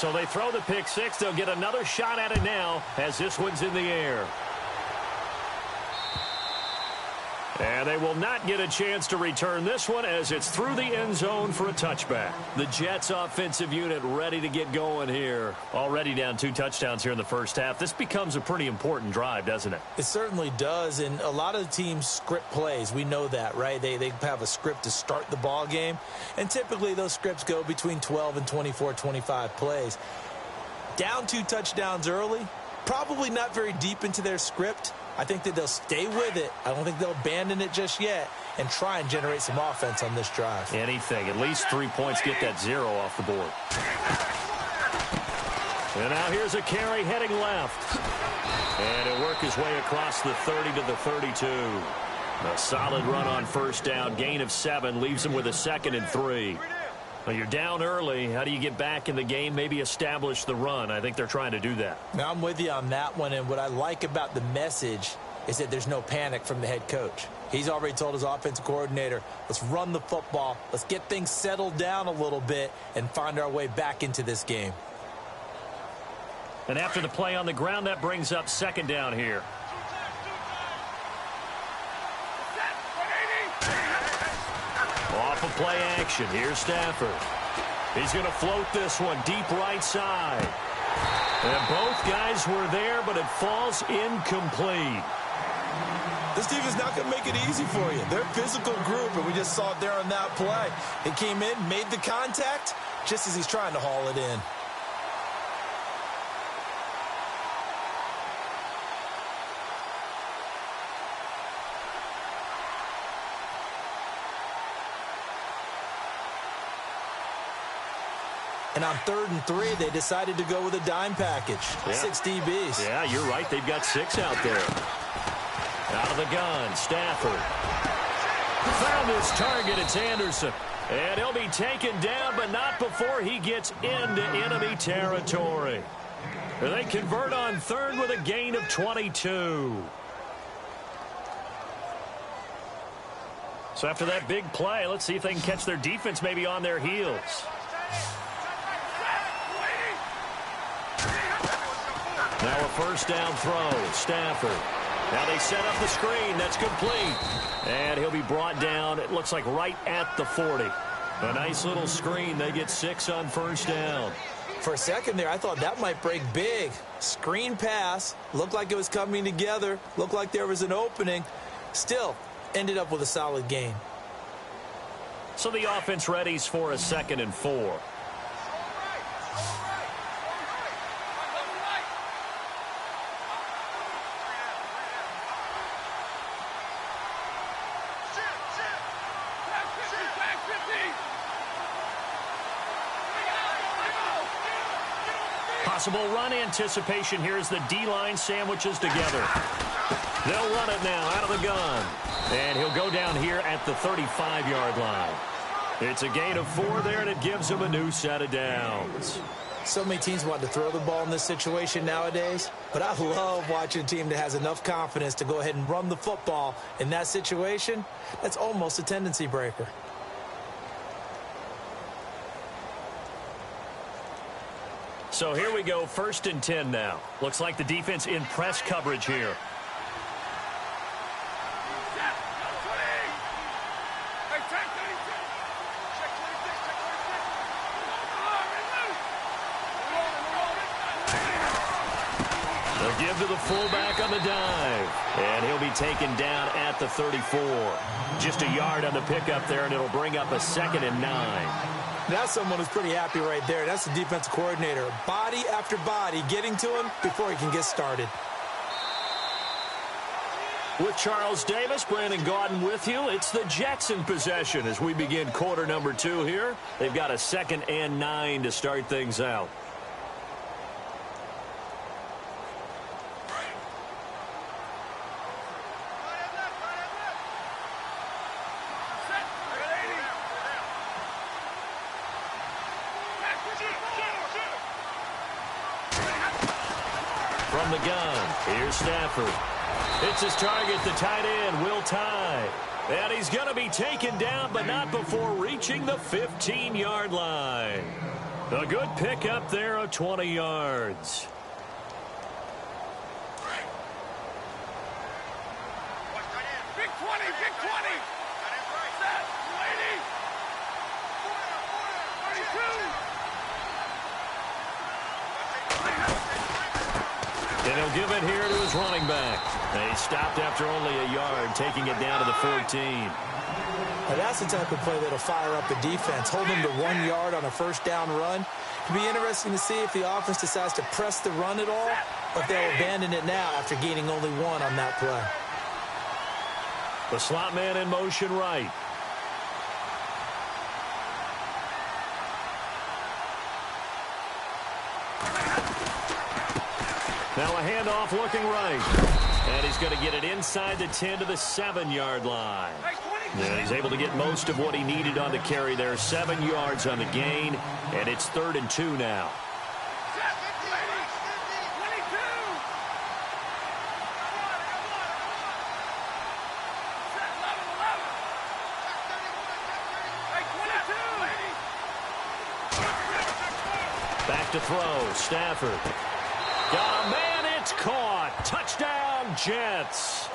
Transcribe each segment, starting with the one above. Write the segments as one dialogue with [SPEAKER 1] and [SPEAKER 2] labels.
[SPEAKER 1] So they throw the pick six. They'll get another shot at it now as this one's in the air. And they will not get a chance to return this one as it's through the end zone for a touchback. The Jets offensive unit ready to get going here. Already down 2 touchdowns here in the first half. This becomes a pretty important drive, doesn't it?
[SPEAKER 2] It certainly does, and a lot of teams script plays. We know that, right? They have a script to start the ball game, and typically those scripts go between 12 and 24, 25 plays. Down 2 touchdowns early, probably not very deep into their script. I think that they'll stay with it. I don't think they'll abandon it just yet and try and generate some offense on this drive.
[SPEAKER 1] Anything. At least 3 points, get that 0 off the board. And now here's a carry heading left. And he'll work his way across the 30 to the 32. A solid run on first down. Gain of 7 leaves him with a 2nd and 3. Well, you're down early. How do you get back in the game? Maybe establish the run. I think they're trying to do that.
[SPEAKER 2] Now, I'm with you on that one, and what I like about the message is that there's no panic from the head coach. He's already told his offensive coordinator, let's run the football, let's get things settled down a little bit and find our way back into this game.
[SPEAKER 1] And after the play on the ground, that brings up 2nd down here. Off of play action. Here's Stafford. He's going to float this one deep right side. And both guys were there, but it falls incomplete.
[SPEAKER 2] This team is not going to make it easy for you. They're a physical group, and we just saw it there on that play. He came in, made the contact, just as he's trying to haul it in. And on 3rd and 3, they decided to go with a dime package. Yeah. 6 DBs.
[SPEAKER 1] Yeah, you're right. They've got 6 out there. Out of the gun, Stafford. Found his target. It's Anderson. And he'll be taken down, but not before he gets into enemy territory. They convert on 3rd with a gain of 22. So after that big play, let's see if they can catch their defense maybe on their heels. Now a first down throw. Stafford. Now they set up the screen. That's complete. And he'll be brought down, it looks like right at the 40. A nice little screen. They get 6 on first down.
[SPEAKER 2] For a second there, I thought that might break big. Screen pass. Looked like it was coming together. Looked like there was an opening. Still, ended up with a solid gain.
[SPEAKER 1] So the offense readies for a 2nd and 4. Possible run anticipation here as the D-line sandwiches together. They'll run it now out of the gun. And he'll go down here at the 35-yard line. It's a gain of 4 there, and it gives him a new set of downs.
[SPEAKER 2] So many teams want to throw the ball in this situation nowadays, but I love watching a team that has enough confidence to go ahead and run the football in that situation. That's almost a tendency breaker.
[SPEAKER 1] So here we go, 1st and 10 now. Looks like the defense in press coverage here. They'll give to the fullback on the dive. And he'll be taken down at the 34. Just a yard on the pickup there, and it'll bring up a 2nd and 9.
[SPEAKER 2] That's someone who's pretty happy right there. That's the defensive coordinator. Body after body getting to him before he can get started.
[SPEAKER 1] With Charles Davis, Brandon Gaudin with you. It's the Jets in possession as we begin quarter number 2 here. They've got a 2nd and 9 to start things out. From the gun, here's Stafford. It's his target, the tight end, Will Tye. And he's going to be taken down, but not before reaching the 15-yard line. A good pickup there of 20 yards.
[SPEAKER 3] Big 20, big 20. Set, lady. 32.
[SPEAKER 1] And he'll give it here to his running back. And he stopped after only a yard, taking it down to the 14.
[SPEAKER 2] Now that's the type of play that'll fire up the defense. Hold them to 1 yard on a first down run. It'll be interesting to see if the offense decides to press the run at all, or if they'll abandon it now after gaining only 1 on that play.
[SPEAKER 1] The slot man in motion right. Now a handoff looking right. And he's going to get it inside the 10 to the 7-yard line. And he's able to get most of what he needed on the carry there. 7 yards on the gain. And it's 3rd and 2 now. Back to throw. Stafford. Got a man. It's caught. Touchdown, Jets.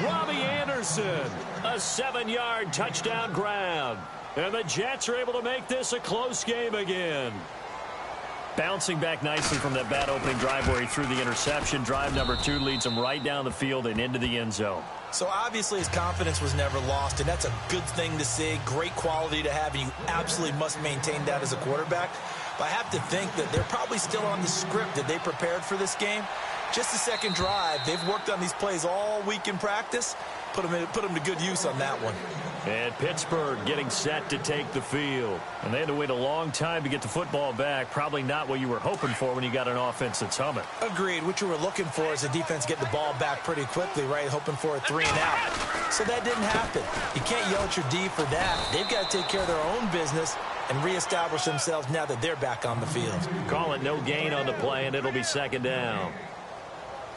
[SPEAKER 1] Robbie Anderson. A 7-yard touchdown grab. And the Jets are able to make this a close game again. Bouncing back nicely from that bad opening drive where he threw the interception. Drive number 2 leads him right down the field and into the end zone.
[SPEAKER 2] So obviously his confidence was never lost, and that's a good thing to see. Great quality to have, and you absolutely must maintain that as a quarterback. But I have to think that they're probably still on the script that they prepared for this game. Just the second drive. They've worked on these plays all week in practice. Put them to good use on that one.
[SPEAKER 1] And Pittsburgh getting set to take the field. And they had to wait a long time to get the football back. Probably not what you were hoping for when you got an offense that's humming.
[SPEAKER 2] Agreed. What you were looking for is the defense getting the ball back pretty quickly, right? Hoping for a 3 and out. So that didn't happen. You can't yell at your D for that. They've got to take care of their own business and reestablish themselves now that they're back on the field.
[SPEAKER 1] Call it no gain on the play, and it'll be 2nd down.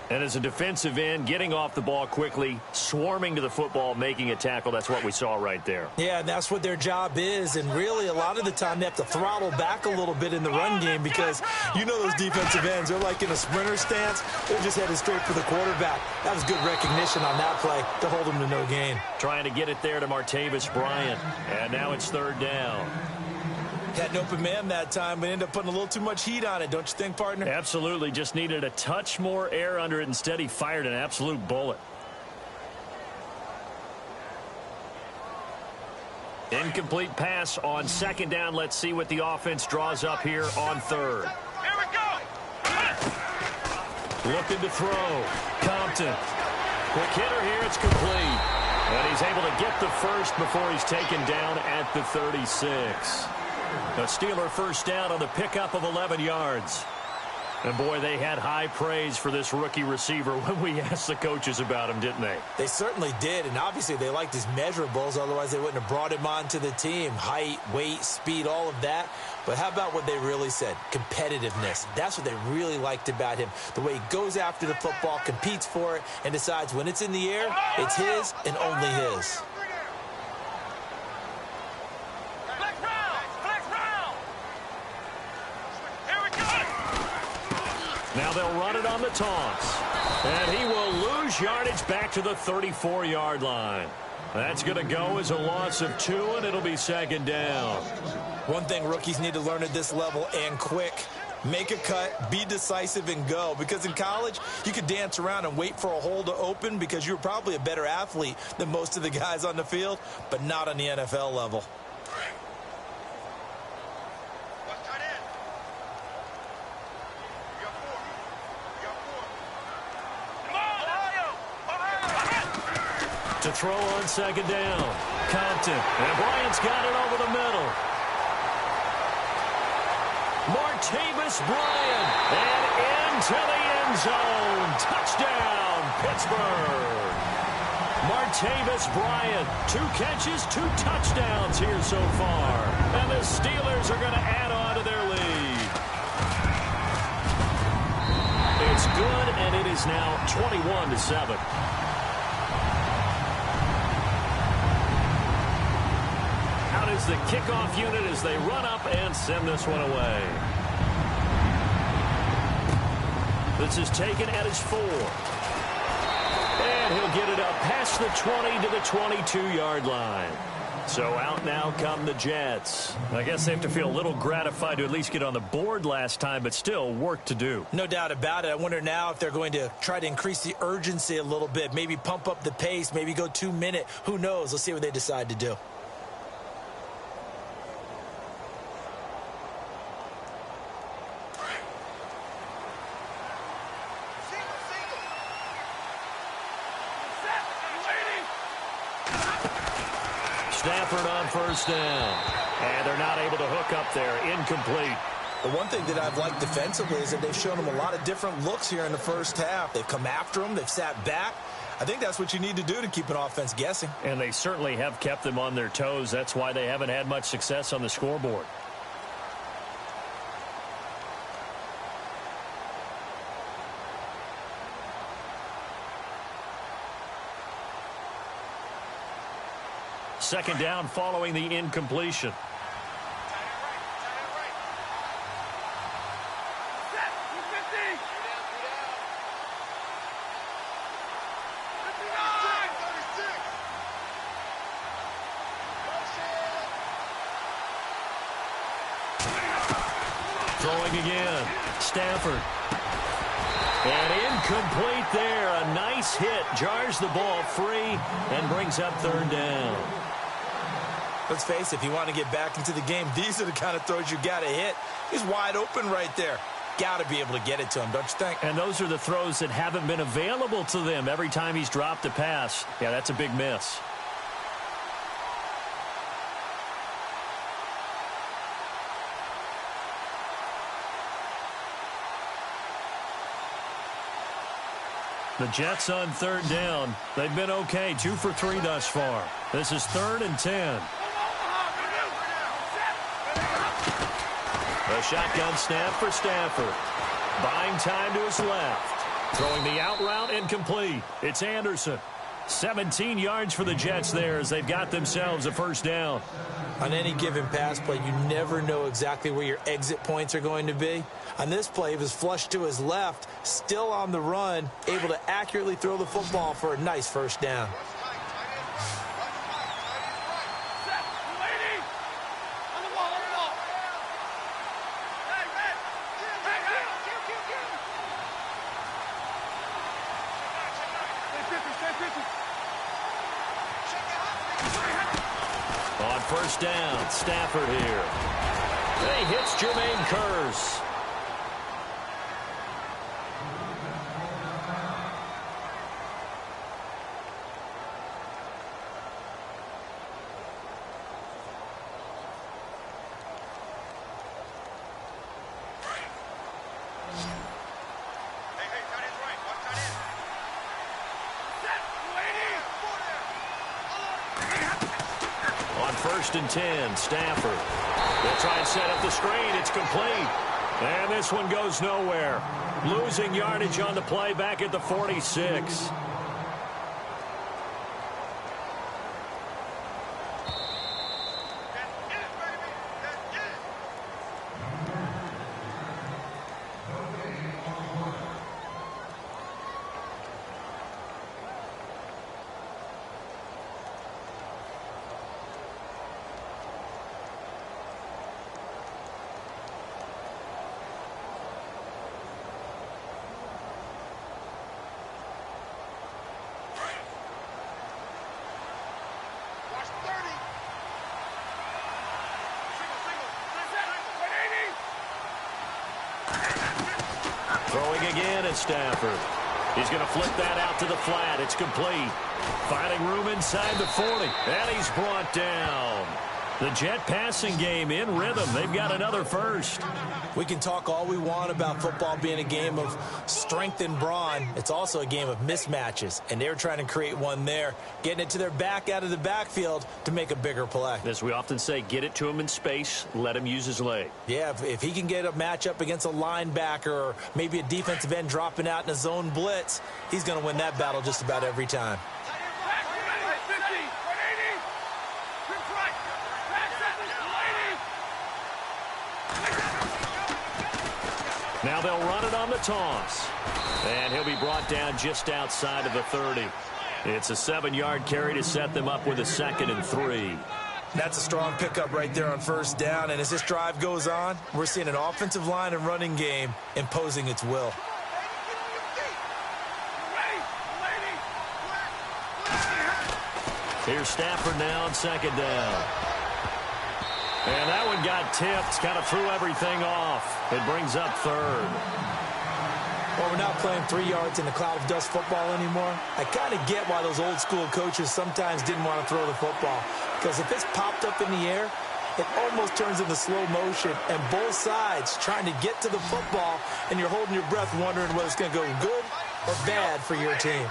[SPEAKER 1] And as a defensive end, getting off the ball quickly, swarming to the football, making a tackle, that's what we saw right there.
[SPEAKER 2] Yeah, and that's what their job is. And really, a lot of the time, they have to throttle back a little bit in the run game because you know those defensive ends, they're like in a sprinter stance. They're just headed straight for the quarterback. That was good recognition on that play to hold them to no gain.
[SPEAKER 1] Trying to get it there to Martavis Bryant. And now it's 3rd down.
[SPEAKER 2] Had an open man that time, but ended up putting a little too much heat on it, don't you think, partner?
[SPEAKER 1] Absolutely. Just needed a touch more air under it. Instead, he fired an absolute bullet. Incomplete pass on 2nd down. Let's see what the offense draws up here on 3rd.
[SPEAKER 3] Here we go.
[SPEAKER 1] Looking to throw. Compton. Quick hitter here. It's complete. And he's able to get the first before he's taken down at the 36. A Steeler first down on the pickup of 11 yards. And, boy, they had high praise for this rookie receiver when we asked the coaches about him, didn't they?
[SPEAKER 2] They certainly did, and obviously they liked his measurables. Otherwise, they wouldn't have brought him onto the team. Height, weight, speed, all of that. But how about what they really said? Competitiveness. That's what they really liked about him. The way he goes after the football, competes for it, and decides when it's in the air, it's his and only his.
[SPEAKER 1] Now they'll run it on the taunts. And he will lose yardage back to the 34-yard line. That's going to go as a loss of 2, and it'll be 2nd down.
[SPEAKER 2] One thing rookies need to learn at this level, and quick, make a cut, be decisive, and go. Because in college, you could dance around and wait for a hole to open because you're probably a better athlete than most of the guys on the field, but not on the NFL level.
[SPEAKER 1] To throw on 2nd down. Compton. And Bryant's got it over the middle. Martavis Bryant. And into the end zone. Touchdown, Pittsburgh. Martavis Bryant. 2 catches, 2 touchdowns here so far. And the Steelers are going to add on to their lead. It's good, and it is now 21-7. is the kickoff unit as they run up and send this one away. This is taken at his 4. And he'll get it up past the 20 to the 22-yard line. So out now come the Jets. I guess they have to feel a little gratified to at least get on the board last time, but still work to do.
[SPEAKER 2] No doubt about it. I wonder now if they're going to try to increase the urgency a little bit, maybe pump up the pace, maybe go 2-minute. Who knows? Let's see what they decide to do.
[SPEAKER 1] Stafford on first down. And they're not able to hook up there. Incomplete.
[SPEAKER 2] The one thing that I've liked defensively is that they've shown them a lot of different looks here in the first half. They've come after them. They've sat back. I think that's what you need to do to keep an offense guessing.
[SPEAKER 1] And they certainly have kept them on their toes. That's why they haven't had much success on the scoreboard. Second down following the incompletion. Throwing again. Stafford. And incomplete there. A nice hit. Jars the ball free and brings up third down.
[SPEAKER 2] Let's face it, if you want to get back into the game, these are the kind of throws you got to hit. He's wide open right there. Got to be able to get it to him, don't you think?
[SPEAKER 1] And those are the throws that haven't been available to them every time he's dropped a pass. Yeah, that's a big miss. The Jets on third down. They've been okay, 2 for 3 thus far. This is 3rd and 10. A shotgun snap for Stafford. Buying time to his left. Throwing the out route incomplete. It's Anderson. 17 yards for the Jets there as they've got themselves a first down.
[SPEAKER 2] On any given pass play, you never know exactly where your exit points are going to be. On this play, he was flushed to his left, still on the run, able to accurately throw the football for a nice first down.
[SPEAKER 1] On first down, Stafford here. He hits Jermaine Kearse. First and 10, Stafford. They'll try and set up the screen. It's complete. And this one goes nowhere. Losing yardage on the play back at the 46. Throwing again at Stafford. He's going to flip that out to the flat. It's complete. Finding room inside the 40. And he's brought down. The Jet passing game in rhythm. They've got another first.
[SPEAKER 2] We can talk all we want about football being a game of strength and brawn. It's also a game of mismatches, and they're trying to create one there, getting it to their back out of the backfield to make a bigger play.
[SPEAKER 1] As we often say, get it to him in space, let him use his leg.
[SPEAKER 2] Yeah, if he can get a matchup against a linebacker or maybe a defensive end dropping out in a zone blitz, he's going to win that battle just about every time.
[SPEAKER 1] Now they'll run it on the toss. And he'll be brought down just outside of the 30. It's a 7-yard carry to set them up with a 2nd and 3.
[SPEAKER 2] That's a strong pickup right there on first down. And as this drive goes on, we're seeing an offensive line and running game imposing its will.
[SPEAKER 1] Here's Stafford now on 2nd down. And that one got tipped, kind of threw everything off. It brings up 3rd.
[SPEAKER 2] Well, we're not playing 3 yards in a cloud of dust football anymore. I kind of get why those old school coaches sometimes didn't want to throw the football. Because if it's popped up in the air, it almost turns into slow motion. And both sides trying to get to the football, and you're holding your breath wondering whether it's going to go good or bad for your team.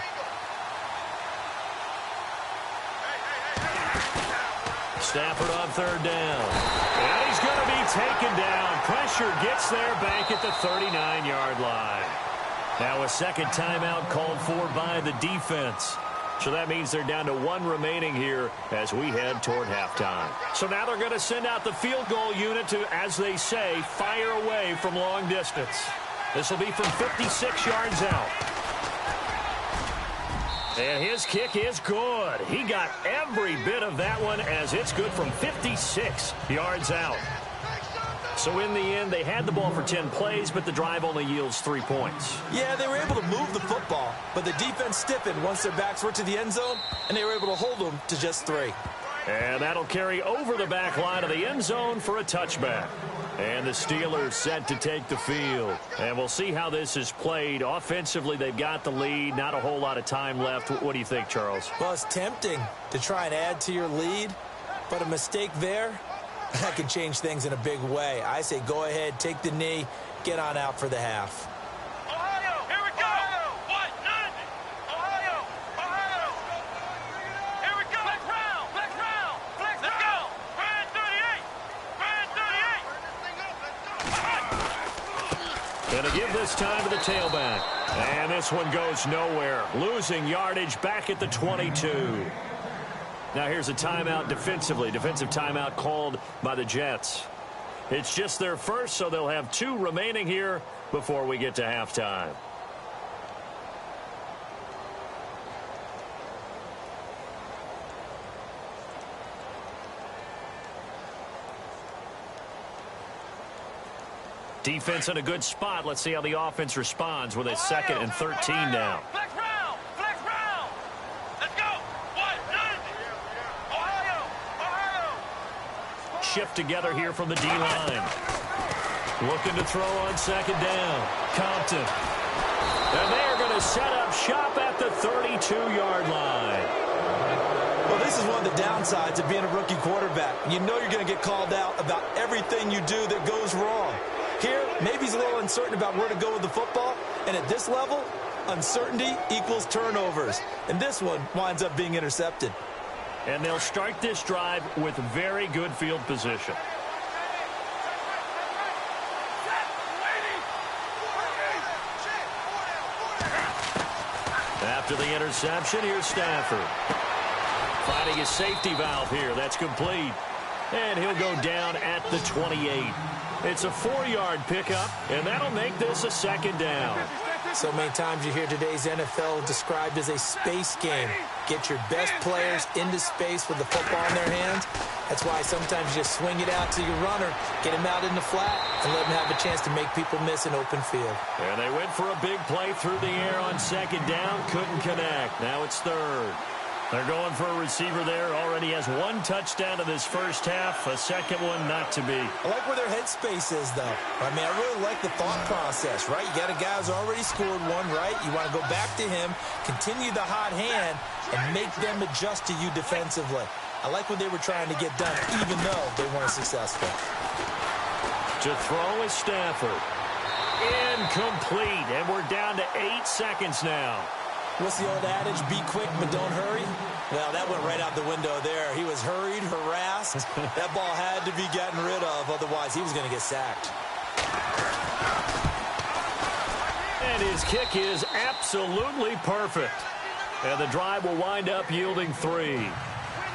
[SPEAKER 1] Stafford on 3rd down. And he's going to be taken down. Pressure gets there back at the 39-yard line. Now a 2nd timeout called for by the defense. So that means they're down to 1 remaining here as we head toward halftime. So now they're going to send out the field goal unit to, as they say, fire away from long distance. This will be from 56 yards out. And his kick is good. He got every bit of that one as it's good from 56 yards out. So in the end, they had the ball for 10 plays, but the drive only yields 3 points.
[SPEAKER 2] Yeah, they were able to move the football, but the defense stiffened once their backs were to the end zone, and they were able to hold them to just 3.
[SPEAKER 1] And that'll carry over the back line of the end zone for a touchback. And the Steelers set to take the field. And we'll see how this is played. Offensively, they've got the lead. Not a whole lot of time left. What do you think, Charles?
[SPEAKER 2] Well, it's tempting to try and add to your lead, but a mistake there, that can change things in a big way. I say go ahead, take the knee, get on out for the half.
[SPEAKER 3] Ohio, here we go. What? None. Ohio, Ohio. Here we go. Flex round, flex round, flex round. Let's go. Brand 38. Brand 38.
[SPEAKER 1] Going to give this time to the tailback. And this one goes nowhere. Losing yardage back at the 22. Now here's a timeout defensively. Defensive timeout called by the Jets. It's just their first, so they'll have 2 remaining here before we get to halftime. Defense in a good spot. Let's see how the offense responds with a 2nd and 13 now.
[SPEAKER 3] Flex round, flex round. Let's go. What? None. Ohio, Ohio.
[SPEAKER 1] Shift together here from the D-line. Looking to throw on 2nd down. Compton. And they are going to set up shop at the 32-yard line.
[SPEAKER 2] Well, this is one of the downsides of being a rookie quarterback. You know you're going to get called out about everything you do that goes wrong. Here, maybe he's a little uncertain about where to go with the football. And at this level, uncertainty equals turnovers. And this one winds up being intercepted.
[SPEAKER 1] And they'll start this drive with very good field position. After the interception, here's Stafford. Finding his safety valve here. That's complete. And he'll go down at the 28. It's a 4-yard pickup, and that'll make this a 2nd down.
[SPEAKER 2] So many times you hear today's NFL described as a space game. Get your best players into space with the football in their hands. That's why sometimes you just swing it out to your runner, get him out in the flat, and let him have a chance to make people miss an open field.
[SPEAKER 1] And they went for a big play through the air on 2nd down. Couldn't connect. Now it's 3rd. They're going for a receiver there. Already has 1 touchdown in this first half. A 2nd one not to be.
[SPEAKER 2] I like where their headspace is, though. I mean, I really like the thought process, right? You got a guy who's already scored 1, right? You want to go back to him, continue the hot hand, and make them adjust to you defensively. I like what they were trying to get done, even though they weren't successful.
[SPEAKER 1] To throw is Stafford. Incomplete, and we're down to 8 seconds now.
[SPEAKER 2] What's the old adage? Be quick, but don't hurry. Well, that went right out the window there. He was hurried, harassed. That ball had to be gotten rid of. Otherwise, he was going to get sacked.
[SPEAKER 1] And his kick is absolutely perfect. And the drive will wind up yielding 3.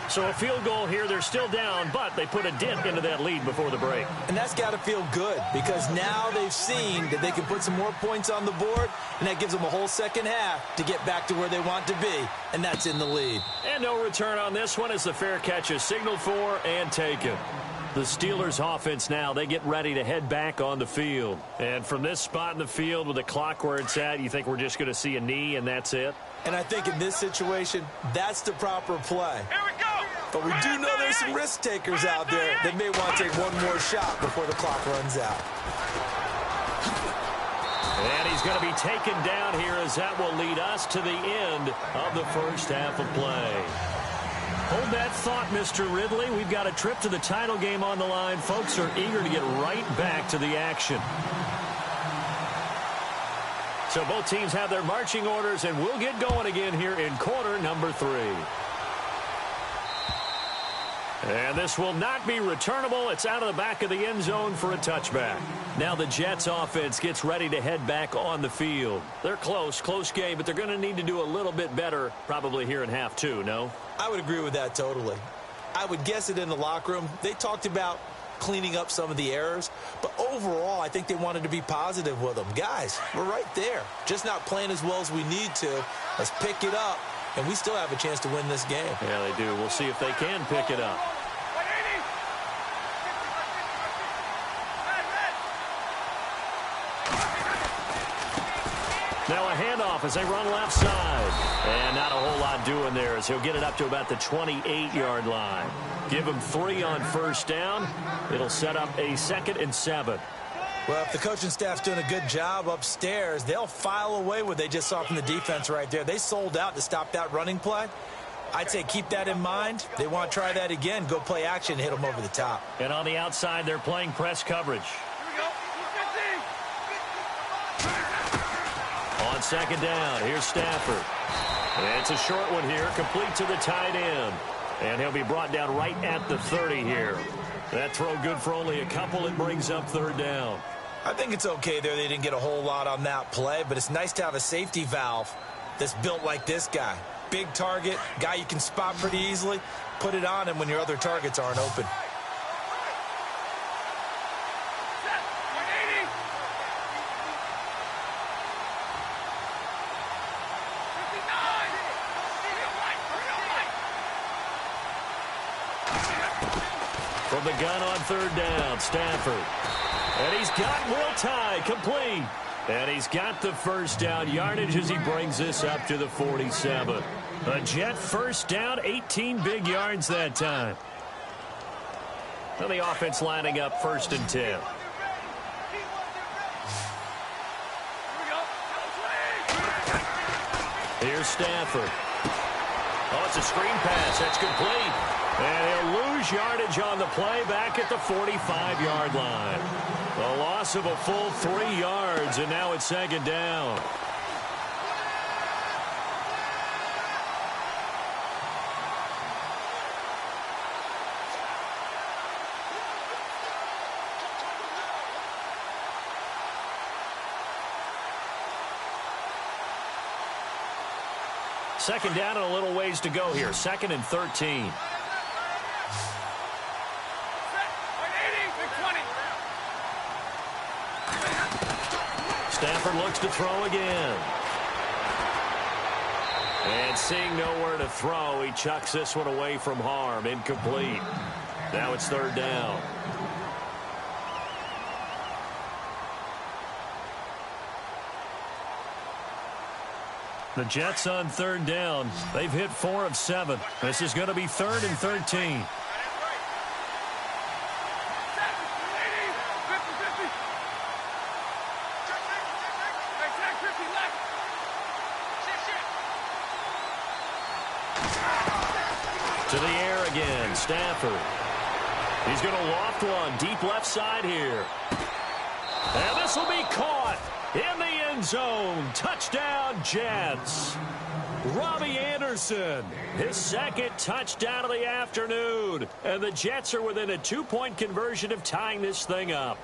[SPEAKER 1] So a field goal here, they're still down, but they put a dent into that lead before the break.
[SPEAKER 2] And that's got to feel good because now they've seen that they can put some more points on the board, and that gives them a whole second half to get back to where they want to be, and that's in the lead.
[SPEAKER 1] And no return on this one as the fair catch is signaled for and taken. The Steelers offense now, they get ready to head back on the field. And from this spot in the field with the clock where it's at, you think we're just going to see a knee and that's it?
[SPEAKER 2] And I think in this situation, that's the proper play.
[SPEAKER 3] Here we go.
[SPEAKER 2] But we do know there's some risk takers out there that may want to take one more shot before the clock runs out.
[SPEAKER 1] And he's going to be taken down here as that will lead us to the end of the first half of play. Hold that thought, Mr. Ridley. We've got a trip to the title game on the line. Folks are eager to get right back to the action. So both teams have their marching orders, and we'll get going again here in quarter number 3. And this will not be returnable. It's out of the back of the end zone for a touchback. Now the Jets offense gets ready to head back on the field. They're close game, but they're going to need to do a little bit better probably here in half 2, no?
[SPEAKER 2] I would agree with that totally. I would guess it in the locker room. They talked about cleaning up some of the errors, but overall I think they wanted to be positive with them. Guys, we're right there. Just not playing as well as we need to. Let's pick it up, and we still have a chance to win this game.
[SPEAKER 1] Yeah, they do. We'll see if they can pick it up. Now a handoff as they run left side. And not a whole lot doing there as he'll get it up to about the 28-yard line. Give him 3 on first down. It'll set up a 2nd and 7.
[SPEAKER 2] Well, if the coaching staff's doing a good job upstairs, they'll file away what they just saw from the defense right there. They sold out to stop that running play. I'd say keep that in mind. They want to try that again. Go play action, hit them over the top.
[SPEAKER 1] And on the outside, they're playing press coverage. On 2nd down, here's Stafford. And it's a short one here, complete to the tight end. And he'll be brought down right at the 30 here. That throw good for only a couple. It brings up 3rd down.
[SPEAKER 2] I think it's okay there. They didn't get a whole lot on that play, but it's nice to have a safety valve that's built like this guy. Big target, guy you can spot pretty easily. Put it on him when your other targets aren't open.
[SPEAKER 1] From the gun on 3rd down, Stafford. And he's got Will Tye complete. And he's got the first down yardage as he brings this up to the 47. A Jet first down, 18 big yards that time. Well, the offense lining up 1st and 10. Here's Stafford. Oh, it's a screen pass. That's complete. And he'll lose yardage on the play back at the 45-yard line. A loss of a full 3 yards, and now it's 2nd down. Second down and a little ways to go here. 2nd and 13. Stafford looks to throw again. And seeing nowhere to throw, he chucks this one away from harm. Incomplete. Now it's 3rd down. The Jets on 3rd down. They've hit 4 of 7. This is going to be 3rd and 13. To the air again, Stafford. He's going to loft one deep left side here. And this will be caught in the end zone. Touchdown, Jets. Robbie Anderson, his 2nd touchdown of the afternoon. And the Jets are within a 2-point conversion of tying this thing up.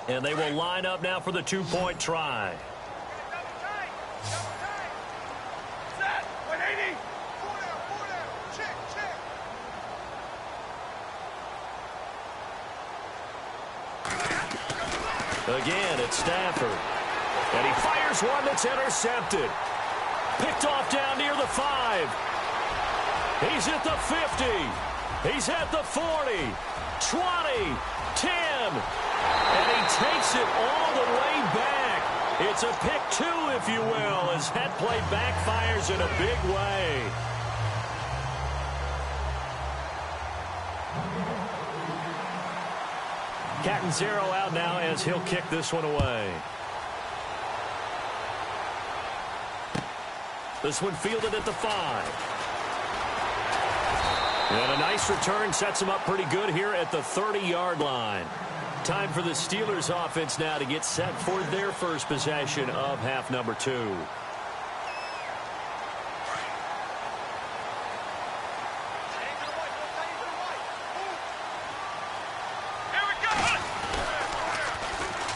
[SPEAKER 1] And they will line up now for the 2-point try. Again, it's Stafford. And he fires one that's intercepted. Picked off down near the 5. He's at the 50. He's at the 40. 20. 10. And he takes it all the way back. It's a pick 2, if you will, as that play backfires in a big way. Catanzaro out now as he'll kick this one away. This one fielded at the 5. And a nice return sets him up pretty good here at the 30-yard line. Time for the Steelers offense now to get set for their first possession of half number 2.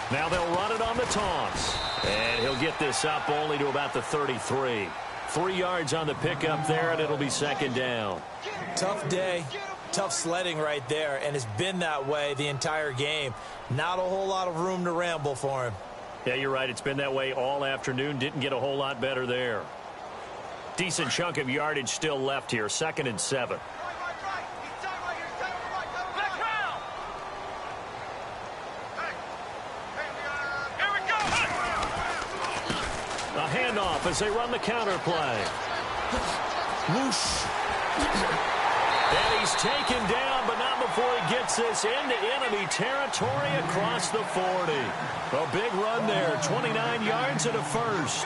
[SPEAKER 1] Now they'll run it on the toss. And he'll get this up only to about the 33. 3 yards on the pickup there, and it'll be second down.
[SPEAKER 2] Tough day, tough sledding right there, and it's been that way the entire game. Not a whole lot of room to ramble for him.
[SPEAKER 1] Yeah, you're right. It's been that way all afternoon. Didn't get a whole lot better there. Decent chunk of yardage still left here. 2nd and 7. A handoff as they run the counter play.
[SPEAKER 2] Whoosh.
[SPEAKER 1] And he's taken down, but not before he gets this into enemy territory across the 40. A big run there, 29 yards and a first.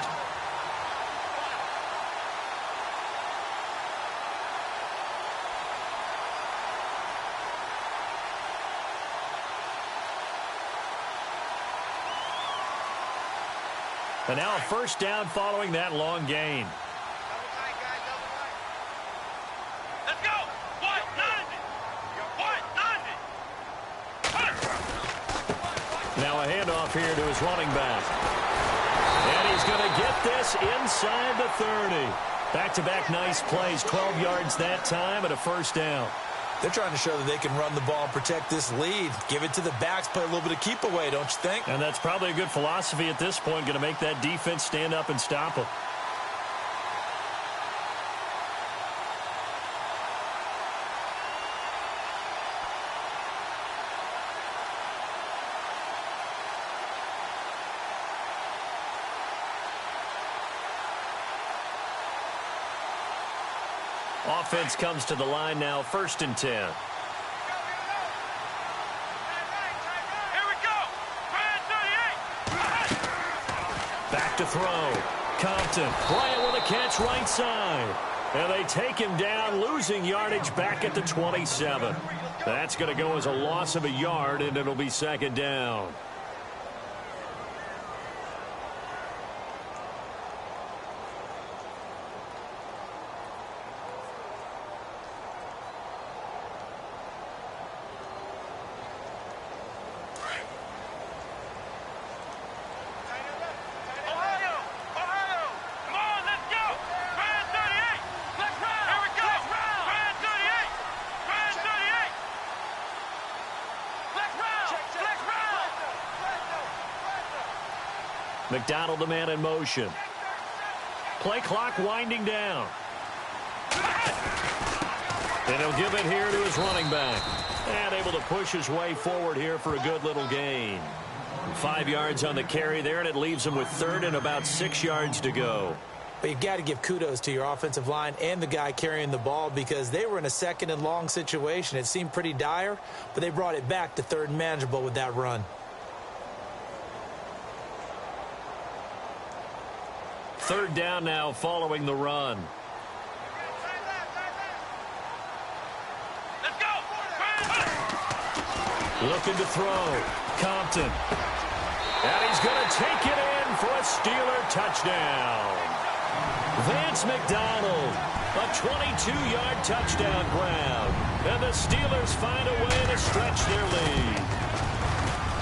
[SPEAKER 1] And now a first down following that long gain.
[SPEAKER 3] Let's go! What? 90!
[SPEAKER 1] Now a handoff here to his running back. And he's going to get this inside the 30. Back-to-back nice plays, 12 yards that time and a first down.
[SPEAKER 2] They're trying to show that they can run the ball and protect this lead. Give it to the backs, play a little bit of keep away, don't you think?
[SPEAKER 1] And that's probably a good philosophy at this point, going to make that defense stand up and stop them. Offense comes to the line now, 1st and 10.
[SPEAKER 3] Here we go! Brand 38!
[SPEAKER 1] Back to throw. Compton, Bryant with a catch right side. And they take him down, losing yardage back at the 27. That's going to go as a loss of a yard, and it'll be second down. McDonald, the man in motion. Play clock winding down. And he'll give it here to his running back. And able to push his way forward here for a good little gain. 5 yards on the carry there, and it leaves him with 3rd and about 6 yards to go.
[SPEAKER 2] But you've got to give kudos to your offensive line and the guy carrying the ball because they were in a 2nd and long situation. It seemed pretty dire, but they brought it back to 3rd and manageable with that run.
[SPEAKER 1] 3rd down now following the run.
[SPEAKER 3] Let's go!
[SPEAKER 1] Looking to throw. Compton. And he's going to take it in for a Steeler touchdown. Vance McDonald, a 22-yard touchdown grab. And the Steelers find a way to stretch their lead.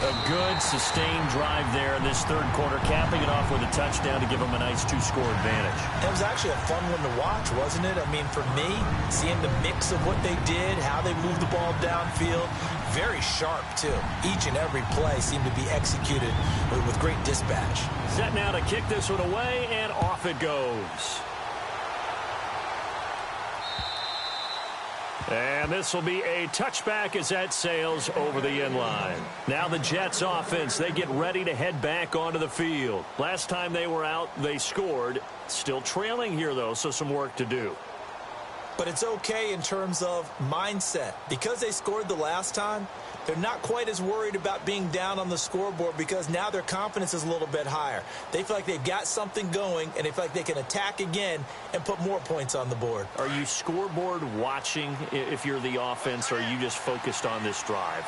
[SPEAKER 1] A good, sustained drive there in this third quarter, capping it off with a touchdown to give them a nice 2-score advantage.
[SPEAKER 2] It was actually a fun one to watch, wasn't it? I mean, for me, seeing the mix of what they did, how they moved the ball downfield, very sharp, too. Each and every play seemed to be executed with great dispatch.
[SPEAKER 1] Set now to kick this one away, and off it goes. And this will be a touchback as that sails over the end line. Now the Jets offense, they get ready to head back onto the field. Last time they were out, they scored. Still trailing here, though, so some work to do.
[SPEAKER 2] But it's okay in terms of mindset. Because they scored the last time, they're not quite as worried about being down on the scoreboard because now their confidence is a little bit higher. They feel like they've got something going, and they feel like they can attack again and put more points on the board.
[SPEAKER 1] Are you scoreboard watching if you're the offense, or are you just focused on this drive?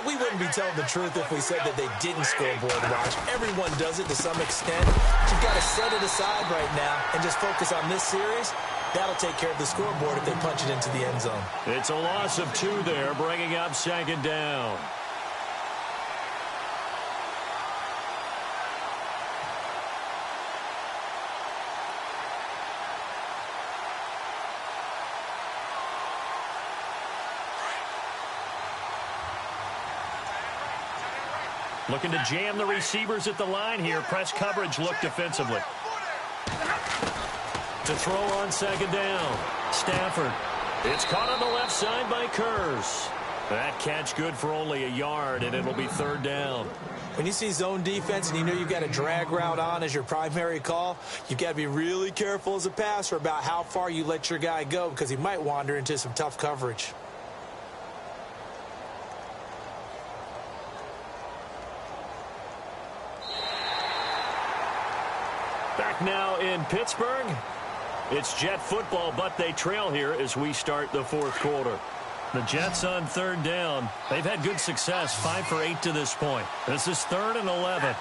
[SPEAKER 2] We wouldn't be telling the truth if we said that they didn't scoreboard watch. Everyone does it to some extent. But you've got to set it aside right now and just focus on this series. That'll take care of the scoreboard if they punch it into the end zone.
[SPEAKER 1] It's a loss of 2 there, bringing up second down. Looking to jam the receivers at the line here. Press coverage look defensively. To throw on second down. Stafford. It's caught on the left side by Kurz. That catch good for only a yard, and it'll be third down.
[SPEAKER 2] When you see zone defense and you know you've got a drag route on as your primary call, you've got to be really careful as a passer about how far you let your guy go because he might wander into some tough coverage.
[SPEAKER 1] Back now in Pittsburgh. It's Jet football, but they trail here as we start the fourth quarter. The Jets on third down. They've had good success, 5 for 8 to this point. This is 3rd and 11.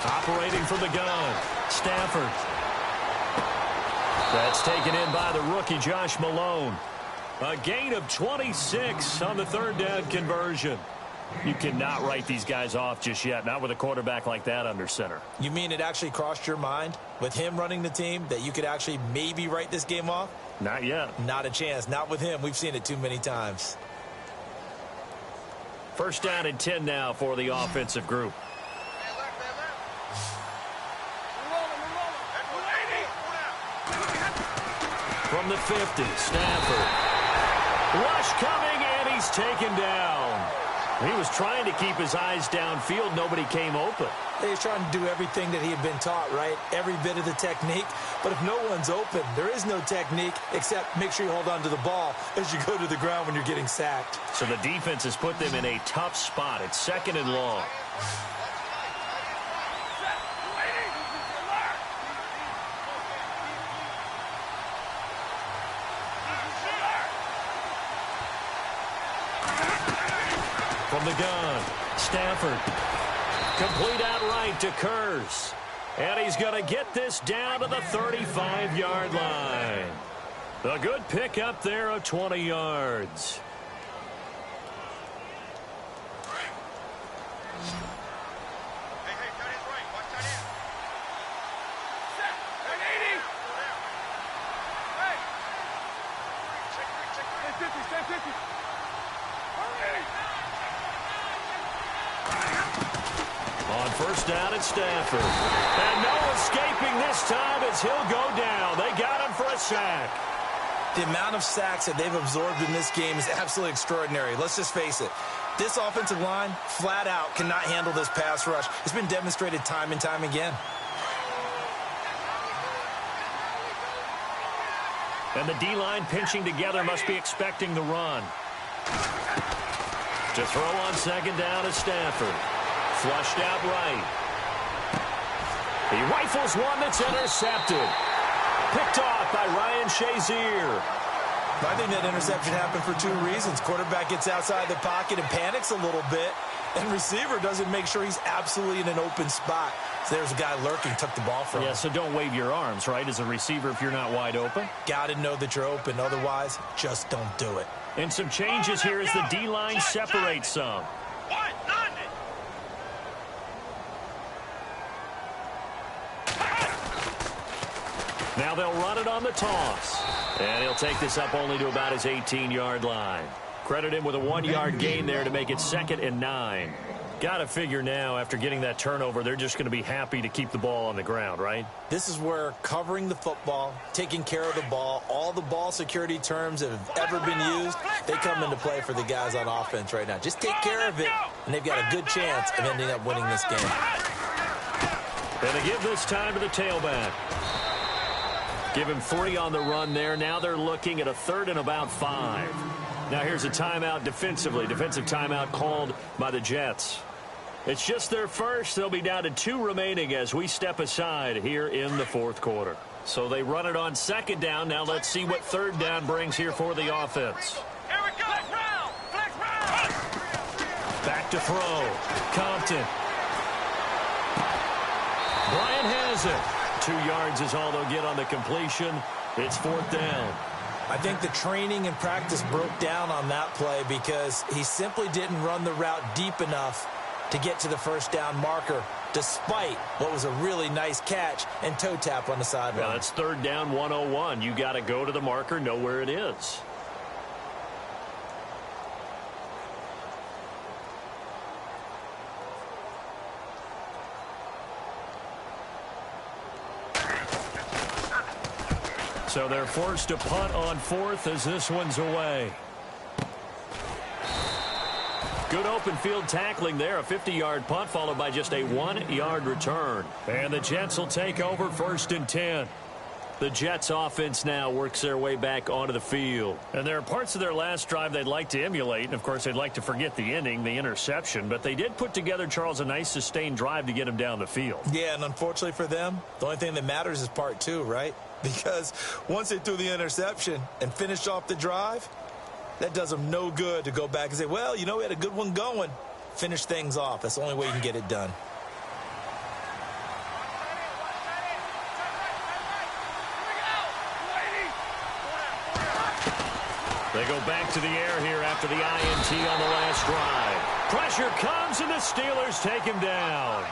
[SPEAKER 1] Operating from the gun. Stafford. That's taken in by the rookie, Josh Malone. A gain of 26 on the third down conversion. You cannot write these guys off just yet, not with a quarterback like that under center.
[SPEAKER 2] You mean it actually crossed your mind with him running the team that you could actually maybe write this game off?
[SPEAKER 1] Not yet.
[SPEAKER 2] Not a chance. Not with him. We've seen it too many times.
[SPEAKER 1] First down and 10 now for the offensive group. From the 50, Stafford. Rush coming, and he's taken down. He was trying to keep his eyes downfield. Nobody came open.
[SPEAKER 2] He was trying to do everything that he had been taught, right? Every bit of the technique. But if no one's open, there is no technique except make sure you hold on to the ball as you go to the ground when you're getting sacked.
[SPEAKER 1] So the defense has put them in a tough spot. It's 2nd and long. From the gun, Stafford. Complete outright to Kurz. And he's going to get this down to the 35-yard line. A good pickup there of 20 yards. On first down, it's Stafford. And no escaping this time as he'll go down. They got him for a sack.
[SPEAKER 2] The amount of sacks that they've absorbed in this game is absolutely extraordinary. Let's just face it. This offensive line, flat out, cannot handle this pass rush. It's been demonstrated time and time again.
[SPEAKER 1] And the D-line pinching together must be expecting the run. To throw on second down is Stafford. Flushed out right. He rifles one that's intercepted. Picked off by Ryan Shazier.
[SPEAKER 2] I think that interception happened for two reasons. Quarterback gets outside the pocket and panics a little bit, and receiver doesn't make sure he's absolutely in an open spot. So there's a guy lurking, took the ball from him.
[SPEAKER 1] Yeah, so don't wave your arms, right, as a receiver if you're not wide open.
[SPEAKER 2] Got to know that you're open. Otherwise, just don't do it.
[SPEAKER 1] And some changes here as the D-line separates some. Now they'll run it on the toss. And he'll take this up only to about his 18-yard line. Credit him with a 1-yard gain there to make it 2nd and 9. Got to figure now, after getting that turnover, they're just going to be happy to keep the ball on the ground, right?
[SPEAKER 2] This is where covering the football, taking care of the ball, all the ball security terms that have ever been used, they come into play for the guys on offense right now. Just take care of it, and they've got a good chance of ending up winning this game.
[SPEAKER 1] And they give this time to the tailback. Give him 3 on the run there. Now they're looking at a 3rd and about 5. Now here's a timeout defensively. Defensive timeout called by the Jets. It's just their first. They'll be down to 2 remaining as we step aside here in the 4th quarter. So they run it on 2nd down. Now let's see what 3rd down brings here for the offense.
[SPEAKER 3] Here we go. Flex round.
[SPEAKER 1] Back to throw. Compton. Bryant has it. 2 yards is all they'll get on the completion. It's 4th down.
[SPEAKER 2] I think the training and practice broke down on that play because he simply didn't run the route deep enough to get to the 1st down marker, despite what was a really nice catch and toe tap on the sideline.
[SPEAKER 1] Yeah, that's 3rd down 101. You got to go to the marker, know where it is. So they're forced to punt on 4th as this one's away. Good open field tackling there. A 50-yard punt followed by just a 1-yard return. And the Jets will take over 1st and 10. The Jets offense now works their way back onto the field. And there are parts of their last drive they'd like to emulate. And, of course, they'd like to forget the inning, the interception. But they did put together, Charles, a nice sustained drive to get him down the field.
[SPEAKER 2] Yeah, and unfortunately for them, the only thing that matters is part 2, right? Because once they threw the interception and finished off the drive, that does them no good to go back and say, well, you know, we had a good one going. Finish things off. That's the only way you can get it done.
[SPEAKER 1] They go back to the air here after the INT on the last drive. Pressure comes, and the Steelers take him down.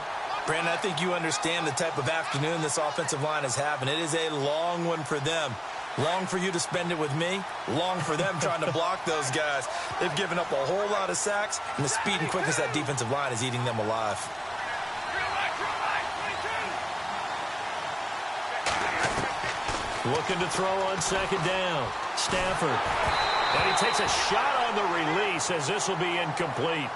[SPEAKER 2] Brandon, I think you understand the type of afternoon this offensive line is having. It is a long one for them. Long for you to spend it with me. Long for them trying to block those guys. They've given up a whole lot of sacks, and the speed and quickness of that defensive line is eating them alive.
[SPEAKER 1] Looking to throw on 2nd down. Stafford. And he takes a shot on the release as this will be incomplete.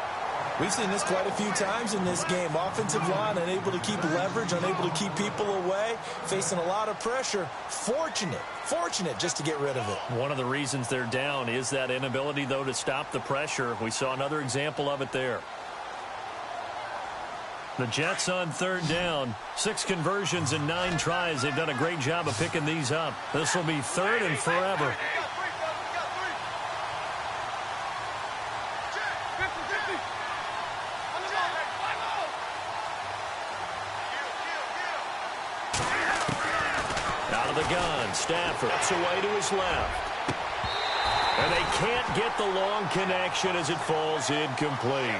[SPEAKER 2] We've seen this quite a few times in this game. Offensive line unable to keep leverage, unable to keep people away, facing a lot of pressure. Fortunate just to get rid of it.
[SPEAKER 1] One of the reasons they're down is that inability, though, to stop the pressure. We saw another example of it there. The Jets on 3rd down. 6 conversions and 9 tries. They've done a great job of picking these up. This will be 3rd and forever. Out of the gun, Stafford ups away to his left. And they can't get the long connection as it falls incomplete.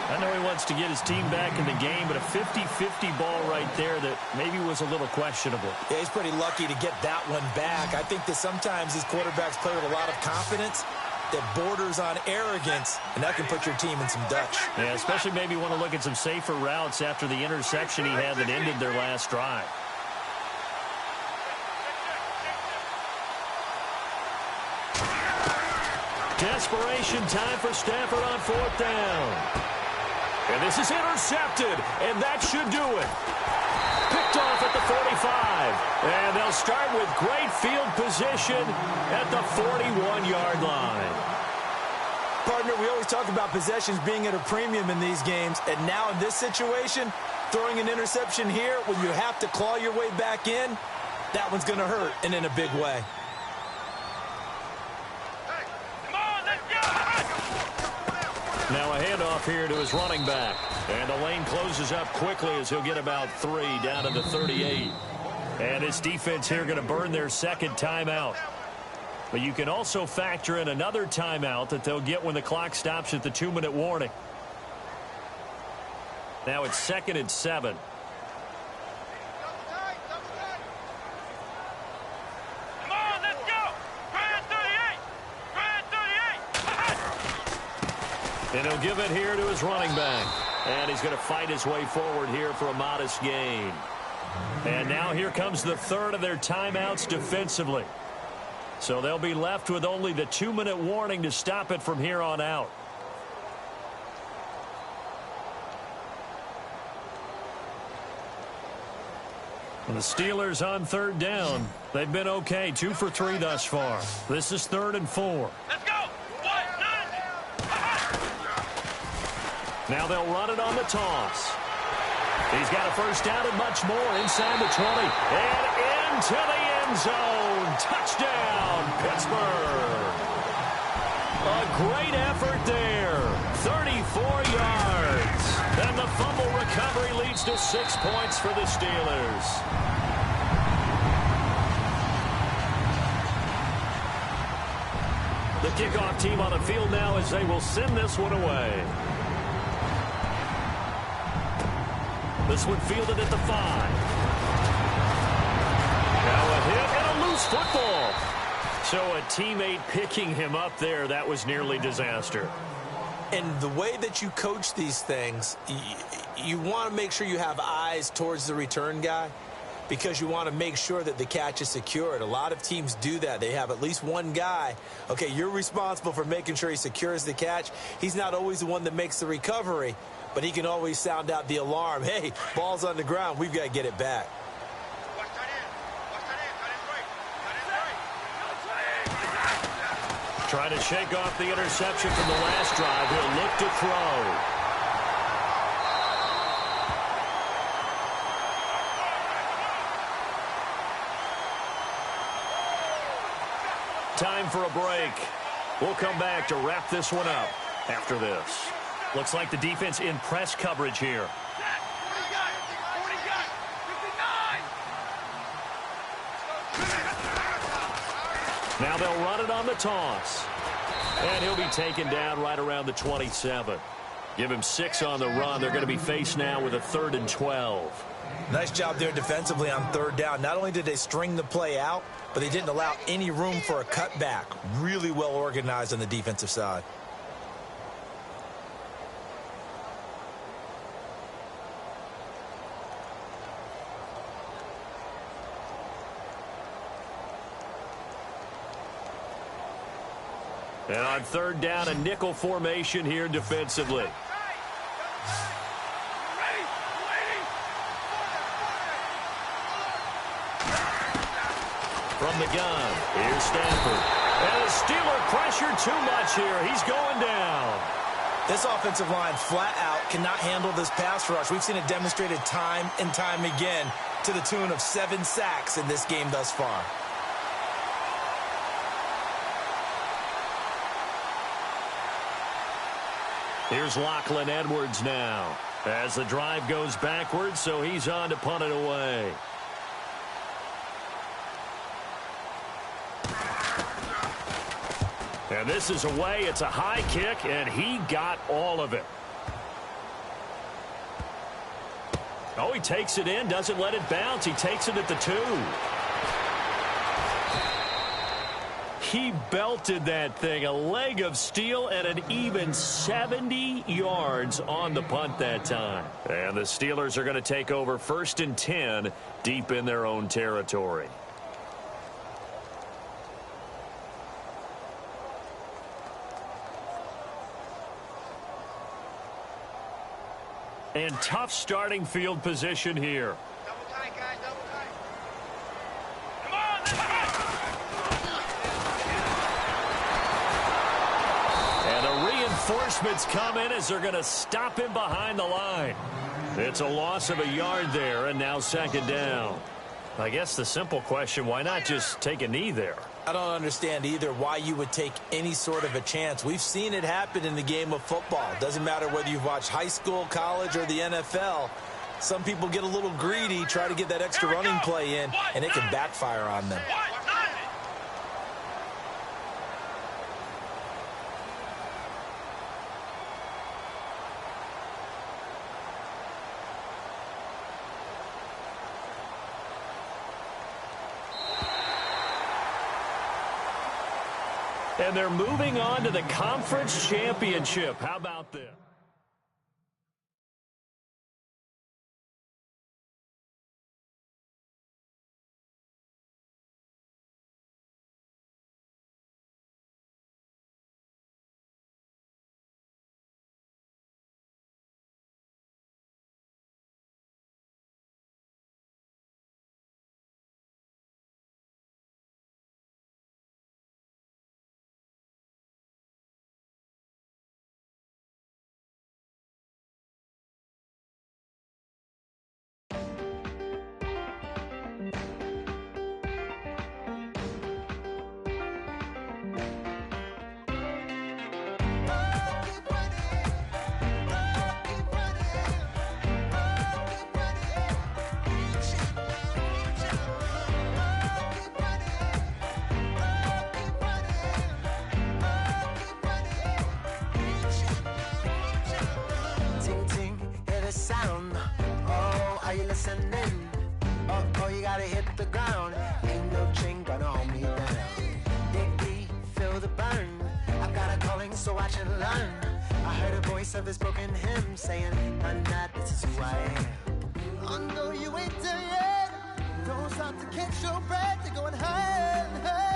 [SPEAKER 1] I know he wants to get his team back in the game, but a 50-50 ball right there that maybe was a little questionable.
[SPEAKER 2] Yeah, he's pretty lucky to get that one back. I think that sometimes these quarterbacks play with a lot of confidence that borders on arrogance, and that can put your team in some Dutch.
[SPEAKER 1] Yeah, especially maybe want to look at some safer routes after the interception he had that ended their last drive. Desperation time for Stafford on 4th down. And this is intercepted, and that should do it. Picked off at the 45. And they'll start with great field position at the 41-yard line.
[SPEAKER 2] Partner, we always talk about possessions being at a premium in these games, and now in this situation, throwing an interception here when you have to claw your way back in, that one's going to hurt, and in a big way.
[SPEAKER 1] Now a handoff here to his running back. And the lane closes up quickly as he'll get about 3 down to the 38. And this defense here going to burn their second timeout. But you can also factor in another timeout that they'll get when the clock stops at the 2-minute warning. Now it's 2nd and 7.
[SPEAKER 3] Come on, let's go. Grand 38. Grand 38.
[SPEAKER 1] And he'll give it here to his running back. And he's going to fight his way forward here for a modest gain. And now here comes the third of their timeouts defensively. So they'll be left with only the 2-minute warning to stop it from here on out. And the Steelers on 3rd down. They've been okay, 2 for 3 thus far. This is 3rd and 4.
[SPEAKER 3] Let's go. 1-9.
[SPEAKER 1] Now they'll run it on the toss. He's got a first down and much more inside the 20. And into the end zone. Touchdown, Pittsburgh. A great effort there. 34 yards. And the fumble recovery leads to 6 points for the Steelers. The kickoff team on the field now as they will send this one away. This one fielded at the 5. Now a hit and a loose football. So a teammate picking him up there, that was nearly disaster.
[SPEAKER 2] And the way that you coach these things, you want to make sure you have eyes towards the return guy because you want to make sure that the catch is secured. A lot of teams do that. They have at least one guy. Okay, you're responsible for making sure he secures the catch. He's not always the one that makes the recovery, but he can always sound out the alarm. Hey, ball's on the ground. We've got to get it back.
[SPEAKER 1] Trying to shake off the interception from the last drive. He'll look to throw. Time for a break. We'll come back to wrap this one up after this. Looks like the defense in press coverage here. Now they'll run it on the toss. And he'll be taken down right around the 27. Give him 6 on the run. They're going to be faced now with a 3rd and 12.
[SPEAKER 2] Nice job there defensively on 3rd down. Not only did they string the play out, but they didn't allow any room for a cutback. Really well organized on the defensive side.
[SPEAKER 1] And on 3rd down, a nickel formation here defensively. From the gun, here's Stafford. And the Steeler pressure too much here. He's going down.
[SPEAKER 2] This offensive line flat out cannot handle this pass rush. We've seen it demonstrated time and time again to the tune of 7 sacks in this game thus far.
[SPEAKER 1] Here's Lachlan Edwards now as the drive goes backwards, so he's on to punt it away. And this is away. It's a high kick, and he got all of it. Oh, he takes it in, doesn't let it bounce. He takes it at the 2. He belted that thing, a leg of steel, and an even 70 yards on the punt that time. And the Steelers are going to take over 1st and 10 deep in their own territory. And tough starting field position here.
[SPEAKER 3] Double tight, guys, double tight. Come on, let's go.
[SPEAKER 1] And the reinforcements come in as they're going to stop him behind the line. It's a loss of a yard there, and now 2nd down. I guess the simple question, why not just take a knee there?
[SPEAKER 2] I don't understand either why you would take any sort of a chance. We've seen it happen in the game of football. Doesn't matter whether you've watched high school, college, or the NFL. Some people get a little greedy, try to get that extra running play in, and it can backfire on them.
[SPEAKER 1] And they're moving on to the conference championship. How about this?
[SPEAKER 4] Sound. Oh, are you listening? Oh, you gotta hit the ground. Ain't no chain gonna hold me down. Dig deep, feel the burn. I've got a calling, so watch and learn. I heard a voice of this broken hymn saying, "None that this is who I am." I know you ain't there yet. Don't stop to catch your breath. You're going higher and higher.